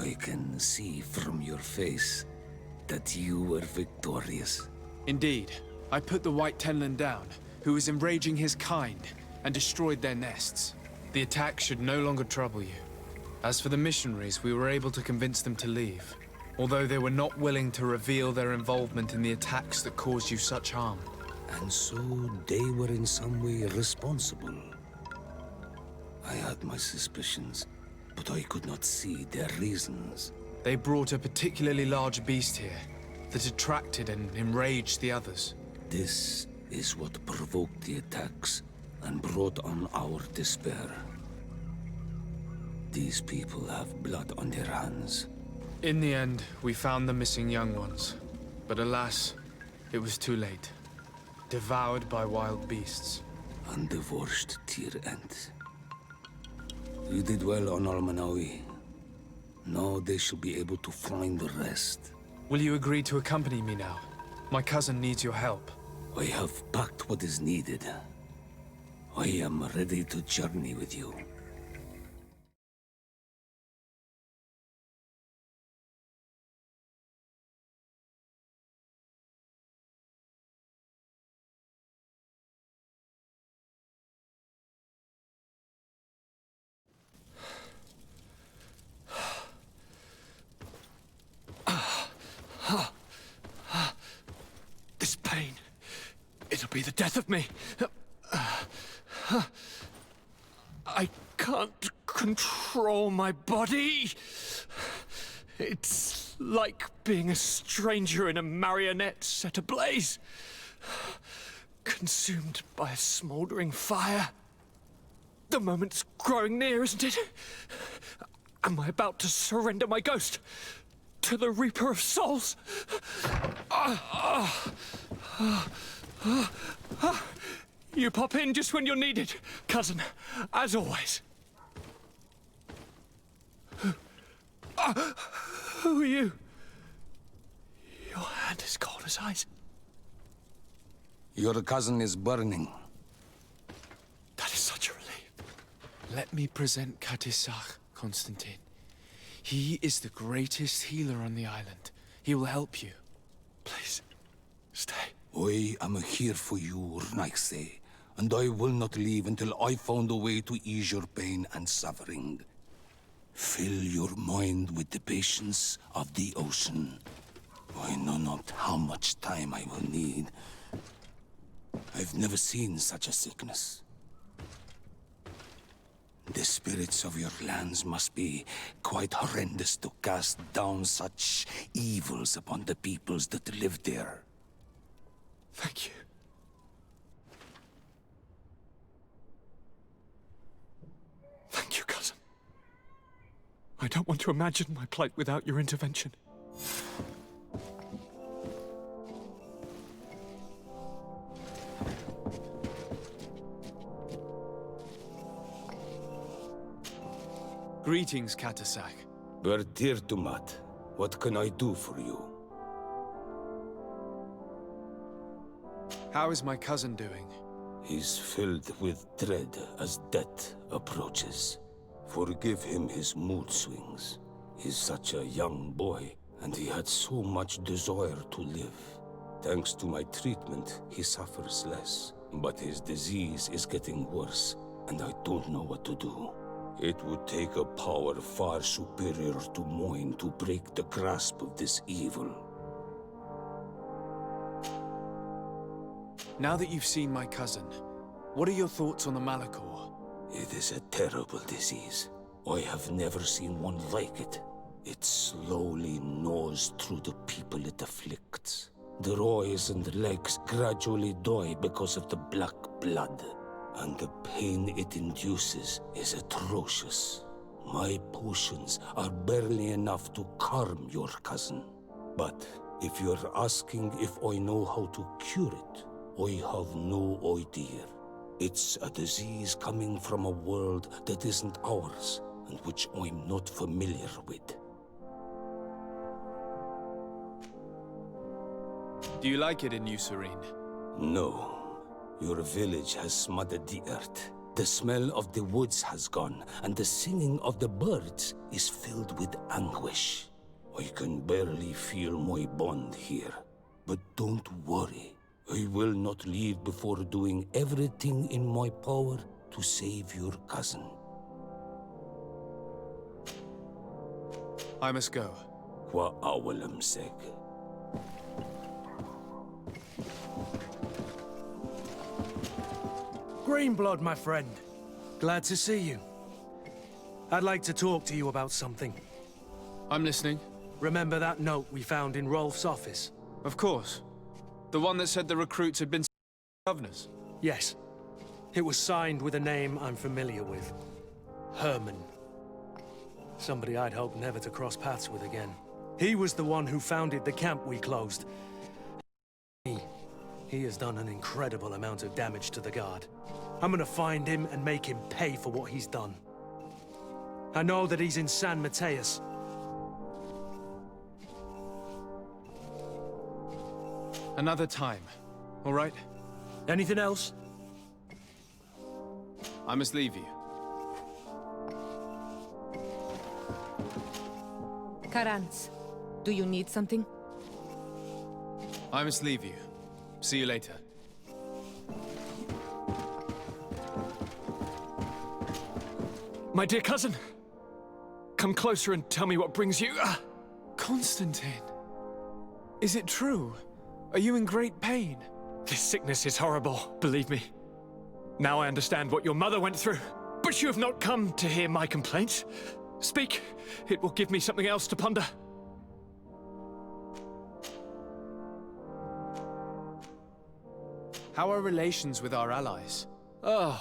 I can see from your face that you were victorious. Indeed. I put the White Tenlin down, who was enraging his kind, and destroyed their nests. The attack should no longer trouble you. As for the missionaries, we were able to convince them to leave, although they were not willing to reveal their involvement in the attacks that caused you such harm. And so they were in some way responsible. I had my suspicions, but I could not see their reasons. They brought a particularly large beast here that attracted and enraged the others. This is what provoked the attacks and brought on our despair. These people have blood on their hands. In the end, we found the missing young ones. But alas, it was too late. Devoured by wild beasts. And divorced Tyr Ent. You did well on Almanawi. Now they shall be able to find the rest. Will you agree to accompany me now? My cousin needs your help. I have packed what is needed. I am ready to journey with you. This pain, it'll be the death of me. I can't control my body. It's like being a stranger in a marionette set ablaze, consumed by a smoldering fire. The moment's growing near, isn't it? Am I about to surrender my ghost to the Reaper of Souls? You pop in just when you're needed, cousin, as always. Who are you? Your hand is cold as ice. Your cousin is burning. That is such a relief. Let me present S.A.G, Constantine. He is the greatest healer on the island. He will help you. Please, stay. I am here for you, Rnaise, and I will not leave until I found a way to ease your pain and suffering. Fill your mind with the patience of the ocean. I know not how much time I will need. I've never seen such a sickness. The spirits of your lands must be quite horrendous to cast down such evils upon the peoples that live there. Thank you. Thank you, cousin. I don't want to imagine my plight without your intervention. Greetings, S.A.G. Bertirtumat, what can I do for you? How is my cousin doing? He's filled with dread as death approaches. Forgive him his mood swings. He's such a young boy, and he had so much desire to live. Thanks to my treatment, he suffers less. But his disease is getting worse, and I don't know what to do. It would take a power far superior to mine to break the grasp of this evil. Now that you've seen my cousin, what are your thoughts on the Malachor? It is a terrible disease. I have never seen one like it. It slowly gnaws through the people it afflicts. Their eyes and legs gradually die because of the black blood. And the pain it induces is atrocious. My potions are barely enough to calm your cousin. But if you're asking if I know how to cure it, I have no idea. It's a disease coming from a world that isn't ours, and which I'm not familiar with. Do you like it in New Serene? No. Your village has smothered the earth. The smell of the woods has gone, and the singing of the birds is filled with anguish. I can barely feel my bond here. But don't worry. I will not leave before doing everything in my power to save your cousin. I must go. Wa awalam seg. Greenblood, my friend. Glad to see you. I'd like to talk to you about something. I'm listening. Remember that note we found in Rolf's office? Of course. The one that said the recruits had been governors. Yes. It was signed with a name I'm familiar with. Herman. Somebody I'd hoped never to cross paths with again. He was the one who founded the camp we closed. He has done an incredible amount of damage to the Guard. I'm gonna find him and make him pay for what he's done. I know that he's in San Mateus. Another time, all right? Anything else? I must leave you. Karans, do you need something? I must leave you. See you later. My dear cousin, come closer and tell me what brings you. Constantine. Is it true? Are you in great pain? This sickness is horrible, believe me. Now I understand what your mother went through. But you have not come to hear my complaints. Speak. It will give me something else to ponder. How are relations with our allies? Oh,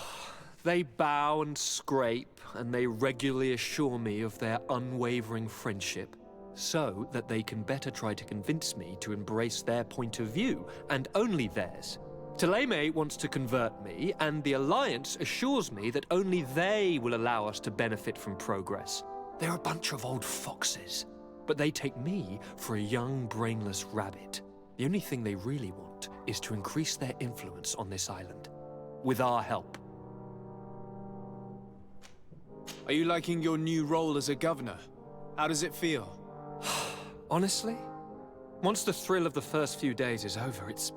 they bow and scrape, and they regularly assure me of their unwavering friendship, so that they can better try to convince me to embrace their point of view, and only theirs. Thélème wants to convert me, and the Alliance assures me that only they will allow us to benefit from progress. They're a bunch of old foxes, but they take me for a young, brainless rabbit. The only thing they really want is to increase their influence on this island, with our help. Are you liking your new role as a governor? How does it feel? Honestly, once the thrill of the first few days is over, it's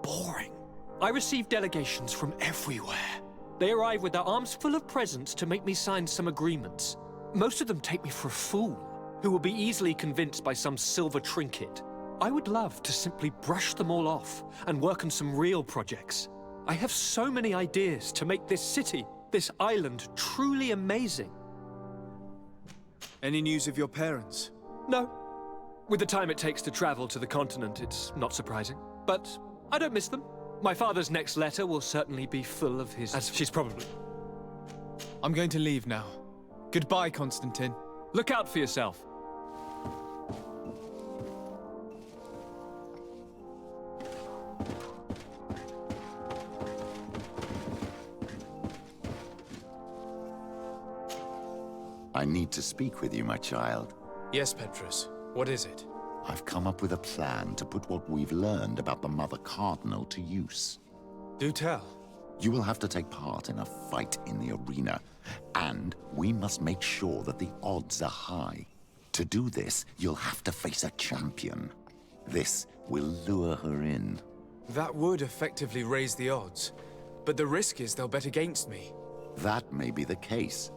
boring. I receive delegations from everywhere. They arrive with their arms full of presents to make me sign some agreements. Most of them take me for a fool, who will be easily convinced by some silver trinket. I would love to simply brush them all off and work on some real projects. I have so many ideas to make this city, this island, truly amazing. Any news of your parents? No. With the time it takes to travel to the continent, it's not surprising. But I don't miss them. My father's next letter will certainly be full of his... As she's probably... I'm going to leave now. Goodbye, Constantine. Look out for yourself. I need to speak with you, my child. Yes, Petrus. What is it? I've come up with a plan to put what we've learned about the Mother Cardinal to use. Do tell. You will have to take part in a fight in the arena, and we must make sure that the odds are high. To do this, you'll have to face a champion. This will lure her in. That would effectively raise the odds. But the risk is they'll bet against me. That may be the case,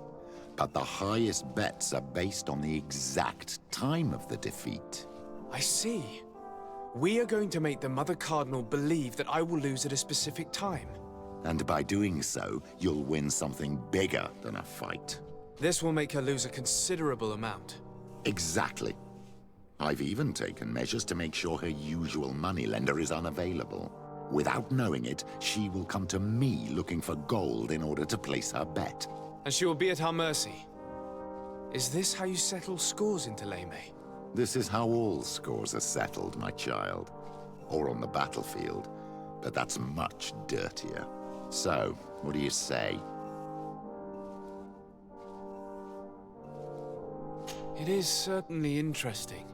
but the highest bets are based on the exact time of the defeat. I see. We are going to make the Mother Cardinal believe that I will lose at a specific time. And by doing so, you'll win something bigger than a fight. This will make her lose a considerable amount. Exactly. I've even taken measures to make sure her usual moneylender is unavailable. Without knowing it, she will come to me looking for gold in order to place her bet. And she will be at our mercy. Is this how you settle scores in Thélème? This is how all scores are settled, my child. Or on the battlefield. But that's much dirtier. So, what do you say? It is certainly interesting.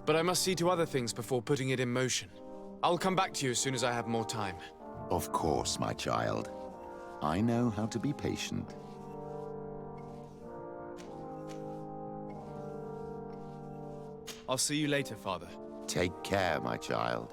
But I must see to other things before putting it in motion. I'll come back to you as soon as I have more time. Of course, my child. I know how to be patient. I'll see you later, Father. Take care, my child.